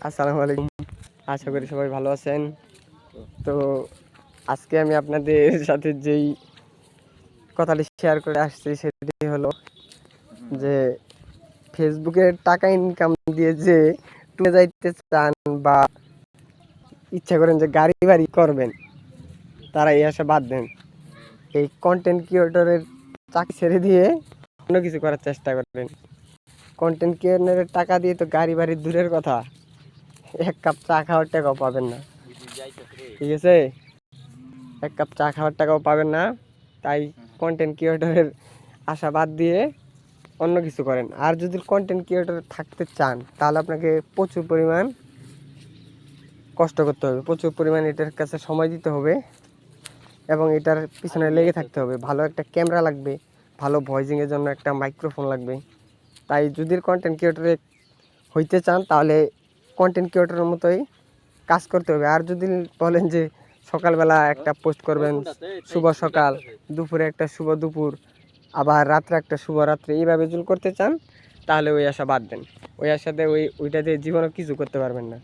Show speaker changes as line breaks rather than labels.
আসসালামু আলাইকুম, আশা করি সবাই ভালো আছেন। তো আজকে আমি আপনাদের সাথে যেই কথাটি শেয়ার করে আসছি সেটি হলো যে ফেসবুকের টাকা ইনকাম দিয়ে যে টুরে যাইতে চান বা ইচ্ছা করেন যে গাড়ি বাড়ি করবেন, তারা এই আশা বাদ দেন। এই কন্টেন্ট ক্রিয়েটরের চাকরি ছেড়ে দিয়ে অন্য কিছু করার চেষ্টা করবেন। কন্টেন্ট ক্রিয়েটরের টাকা দিয়ে তো গাড়ি বাড়ির দূরের কথা, এক কাপ চা খাওয়ার টাকাও পাবেন না, ঠিক আছে? এক কাপ চা খাওয়ার টাকাও পাবেন না। তাই কন্টেন্ট ক্রিয়েটরের আশা বাদ দিয়ে অন্য কিছু করেন। আর যদি কন্টেন্ট ক্রিয়েটর থাকতে চান তাহলে আপনাকে প্রচুর পরিমাণ কষ্ট করতে হবে, প্রচুর পরিমাণ এটার কাছে সময় দিতে হবে এবং এটার পিছনে লেগে থাকতে হবে। ভালো একটা ক্যামেরা লাগবে, ভালো ভয়েসিংয়ের জন্য একটা মাইক্রোফোন লাগবে। তাই যদি কন্টেন্ট ক্রিয়েটরে হইতে চান তাহলে কন্টেন্ট ক্রিয়েটরের মতোই কাজ করতে হবে। আর যদি বলেন যে সকালবেলা একটা পোস্ট করবেন শুভ সকাল, দুপুরে একটা শুভ দুপুর, আবার রাত্রে একটা শুভ রাত্রে, এইভাবে যদি করতে চান তাহলে ওই আশা বাদ দেন। ওই আশাতে ওইটা দিয়ে জীবনে কিছু করতে পারবেন না।